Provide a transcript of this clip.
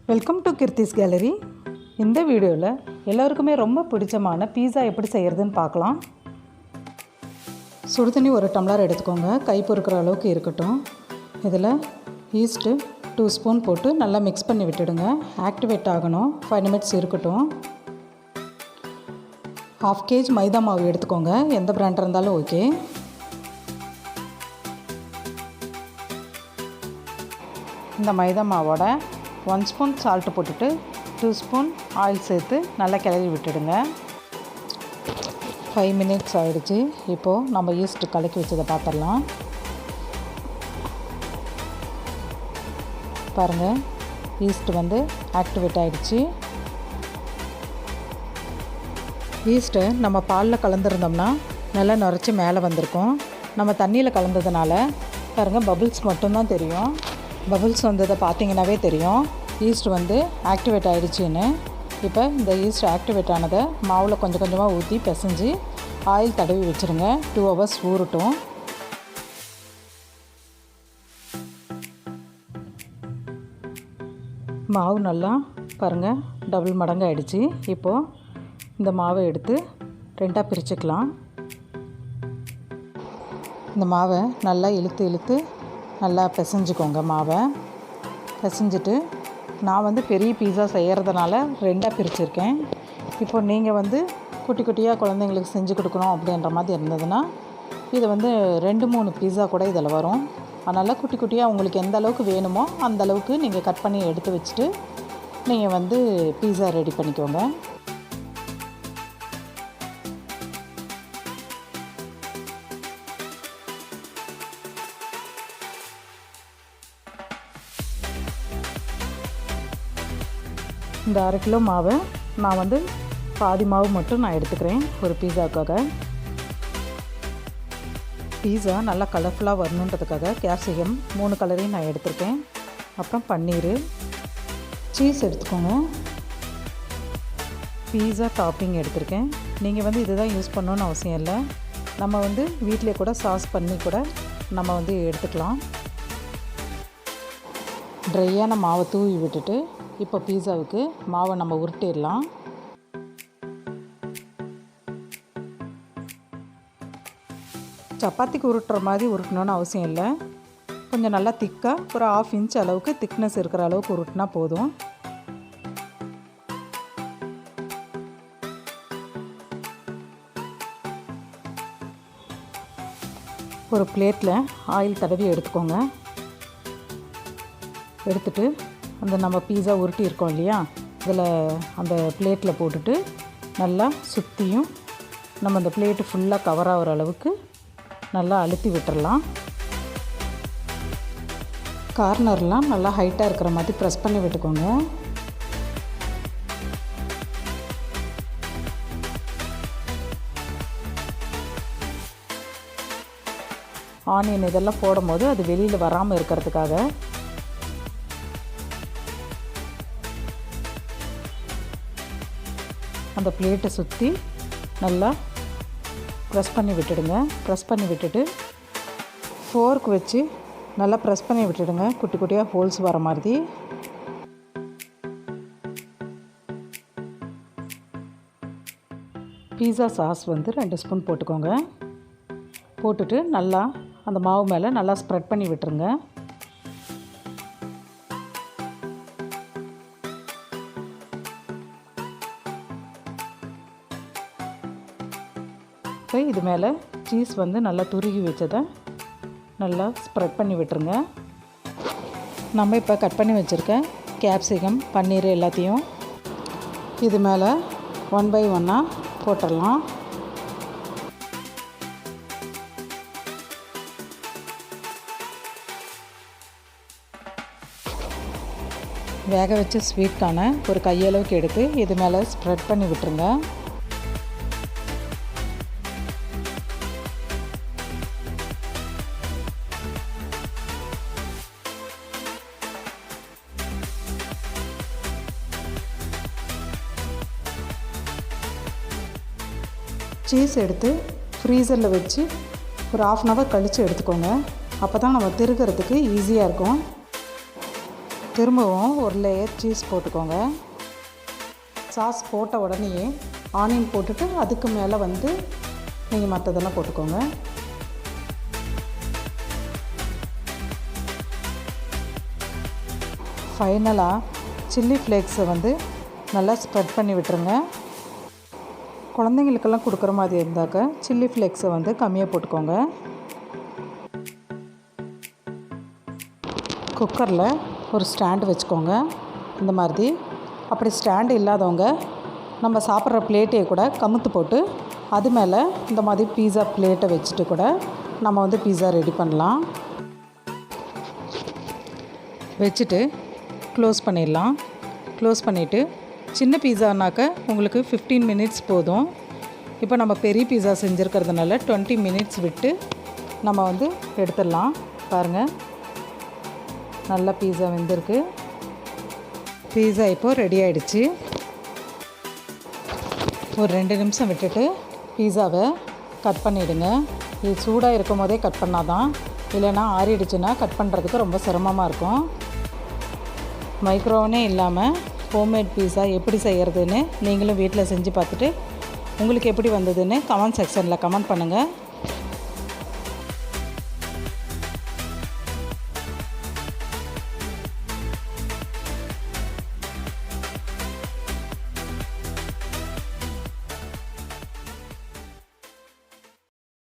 Welcome to kritis gallery. இந்த வீடியோவில் எல்லோருக்குமே ரொம்ப பிடிச்சமான பீஸா எப்படி செய்கிறதுன்னு பார்க்கலாம். சுடுதண்ணி ஒரு டம்ளர் எடுத்துக்கோங்க, கை பொறுக்கிற அளவுக்கு இருக்கட்டும். இதில் ஈஸ்ட்டு 2 ஸ்பூன் போட்டு நல்லா மிக்ஸ் பண்ணி விட்டுடுங்க. ஆக்டிவேட் ஆகணும், 5 நிமிட்ஸ் இருக்கட்டும். 1/2 kg மைதா மாவு எடுத்துக்கோங்க, எந்த பிராண்டாக இருந்தாலும் ஓகே. இந்த மைதா மாவோட 1 ஸ்பூன் சால்ட்டு போட்டுட்டு 2 ஸ்பூன் ஆயில் சேர்த்து நல்லா கிளறி விட்டுடுங்க. 5 மினிட்ஸ் ஆகிடுச்சு. இப்போது நம்ம ஈஸ்ட்டு கலக்கி வச்சதை பார்த்துடலாம். பாருங்கள், ஈஸ்ட்டு வந்து ஆக்டிவேட் ஆகிடுச்சு. ஈஸ்ட்டை நம்ம பாலில் கலந்துருந்தோம்னா நல்லா நுரைச்சி மேலே வந்திருக்கும். நம்ம தண்ணியில் கலந்ததுனால பாருங்கள், பபுள்ஸ் மட்டும்தான் தெரியும். பபுள்ஸ் வந்ததை பார்த்தீங்கன்னாவே தெரியும் ஈஸ்ட் வந்து ஆக்டிவேட் ஆகிடுச்சின்னு. இப்போ இந்த ஈஸ்ட் ஆக்டிவேட் ஆனதை மாவில் கொஞ்சம் கொஞ்சமாக ஊற்றி பிசைஞ்சு ஆயில் தடவி வச்சுருங்க. 2 ஹவர்ஸ் ஊறட்டும். மாவு நல்லா பாருங்கள் டபுள் மடங்கு ஆகிடுச்சு. இப்போது இந்த மாவை எடுத்து 2ஆக பிரிச்சுக்கலாம். இந்த மாவை நல்லா இழுத்து நல்லா பிசைஞ்சுக்கோங்க. மாவை பிசைஞ்சிட்டு நான் வந்து பெரிய பீஸா செய்கிறதுனால 2ஆக பிரிச்சுருக்கேன். இப்போ நீங்கள் வந்து குட்டி குட்டியாக குழந்தைங்களுக்கு செஞ்சு கொடுக்கணும் அப்படின்ற மாதிரி இருந்ததுன்னா இது வந்து 2-3 பீஸா கூட இதில் வரும். அதனால் குட்டி குட்டியாக உங்களுக்கு எந்த அளவுக்கு வேணுமோ அந்த அளவுக்கு நீங்கள் கட் பண்ணி எடுத்து வச்சுட்டு நீங்கள் வந்து பீஸா ரெடி பண்ணிக்கோங்க. இந்த 1/2 கிலோ மாவை நான் வந்து பாதி மாவு மட்டும் நான் எடுத்துக்கிறேன் ஒரு பீஸாவுக்காக. பீஸா நல்லா கலர்ஃபுல்லாக வரணுன்றதுக்காக கேப்சிகம் 3 கலரையும் நான் எடுத்துருக்கேன். அப்புறம் பன்னீர், சீஸ் எடுத்துக்கோங்க. பீஸா டாப்பிங் எடுத்துருக்கேன். நீங்கள் வந்து இதுதான் யூஸ் பண்ணணுன்னு அவசியம் இல்லை. நம்ம வந்து வீட்டிலே கூட சாஸ் பண்ணி கூட நம்ம வந்து எடுத்துக்கலாம். ட்ரையான மாவை தூவி விட்டுட்டு இப்போ பீஸாவுக்கு மாவை நம்ம உருட்டிடலாம். சப்பாத்திக்கு உருட்டுற மாதிரி உருட்டணுன்னு அவசியம் இல்லை. கொஞ்சம் நல்லா திக்காக ஒரு 1/2 இன்ச் அளவுக்கு திக்னஸ் இருக்கிற அளவுக்கு உருட்டினா போதும். ஒரு பிளேட்டில் ஆயில் தடவி எடுத்துக்கோங்க. எடுத்துட்டு அந்த நம்ம பீஸா உருட்டி இருக்கோம் இல்லையா, இதில் அந்த பிளேட்டில் போட்டுட்டு நல்லா சுற்றியும் நம்ம அந்த பிளேட்டு ஃபுல்லாக கவர் ஆகிற அளவுக்கு நல்லா அழுத்தி விட்டுடலாம். கார்னர்லாம் நல்லா ஹைட்டாக இருக்கிற மாதிரி ப்ரெஸ் பண்ணி விட்டுக்கோங்க. ஆனியன் இதெல்லாம் போடும்போது அது வெளியில் வராமல் இருக்கிறதுக்காக அந்த பிளேட்டை சுற்றி நல்லா ப்ரெஸ் பண்ணி விட்டுடுங்க. ப்ரெஸ் பண்ணி விட்டுட்டு ஃபோர்க் வச்சு நல்லா ப்ரெஸ் பண்ணி விட்டுடுங்க, குட்டி குட்டியாக ஹோல்ஸ் வர மாதிரி. பீஸா சாஸ் வந்து 2 ஸ்பூன் போட்டுக்கோங்க. போட்டுட்டு நல்லா அந்த மாவு மேலே நல்லா ஸ்ப்ரெட் பண்ணி விட்டுருங்க. இது மேலே சீஸ் வந்து நல்லா துருகி வச்சதை நல்லா ஸ்ப்ரெட் பண்ணி விட்டுருங்க. நம்ம இப்போ கட் பண்ணி வச்சுருக்க கேப்சிகம், பன்னீர் எல்லாத்தையும் இது மேலே 1 by 1 போட்டுடலாம். வேக வச்ச ஸ்வீட்கான ஒரு கையளவுக்கு எடுத்து இது மேலே ஸ்ப்ரெட் பண்ணி விட்டுருங்க. சீஸ் எடுத்து ஃப்ரீசரில் வச்சு ஒரு 1/2 hour கழித்து எடுத்துக்கோங்க. அப்போ தான் நம்ம திருகிறதுக்கு ஈஸியாக இருக்கும். திரும்பவும் ஒரு லேயர் சீஸ் போட்டுக்கோங்க. சாஸ் போட்ட உடனேயே ஆனியன் போட்டுட்டு அதுக்கு மேலே வந்து நீங்கள் மற்றதெல்லாம் போட்டுக்கோங்க. ஃபைனலாக சில்லி ஃப்ளேக்ஸை வந்து நல்லா ஸ்ப்ரெட் பண்ணி விட்டுருங்க. குழந்தைங்களுக்கெல்லாம் கொடுக்குற மாதிரி இருந்தாக்க சில்லி ஃப்ளேக்ஸை வந்து கம்மியாக போட்டுக்கோங்க. குக்கரில் ஒரு ஸ்டாண்டு வச்சுக்கோங்க இந்த மாதிரி. அப்படி ஸ்டாண்டு இல்லாதவங்க நம்ம சாப்பிட்ற பிளேட்டையே கூட கமுத்து போட்டு அது மேலே இந்த மாதிரி பீஸா பிளேட்டை வச்சுட்டு கூட நம்ம வந்து பீஸா ரெடி பண்ணலாம். வச்சுட்டு க்ளோஸ் பண்ணிடலாம். க்ளோஸ் பண்ணிவிட்டு சின்ன பீஸானாக்க உங்களுக்கு 15 மினிட்ஸ் போதும். இப்போ நம்ம பெரிய பீஸா செஞ்சுருக்கிறதுனால 20 மினிட்ஸ் விட்டு நம்ம வந்து எடுத்துடலாம். பாருங்கள், நல்லா பீஸா வெந்திருக்கு. பீஸா இப்போது ரெடி ஆகிடுச்சு. ஒரு 2 நிமிஷம் விட்டுட்டு பீஸாவை கட் பண்ணிவிடுங்க. இது சூடாக இருக்கும் போதே கட் பண்ணால் தான், இல்லைன்னா ஆறிடுச்சுன்னா கட் பண்ணுறதுக்கு ரொம்ப சிரமமாக இருக்கும். மைக்ரோவனே இல்லாமல் ஹோம்மேட் பீஸா எப்படி செய்கிறதுன்னு நீங்களும் வீட்டில் செஞ்சு பார்த்துட்டு உங்களுக்கு எப்படி வந்ததுன்னு கமெண்ட் செக்ஷனில் கமெண்ட் பண்ணுங்கள்.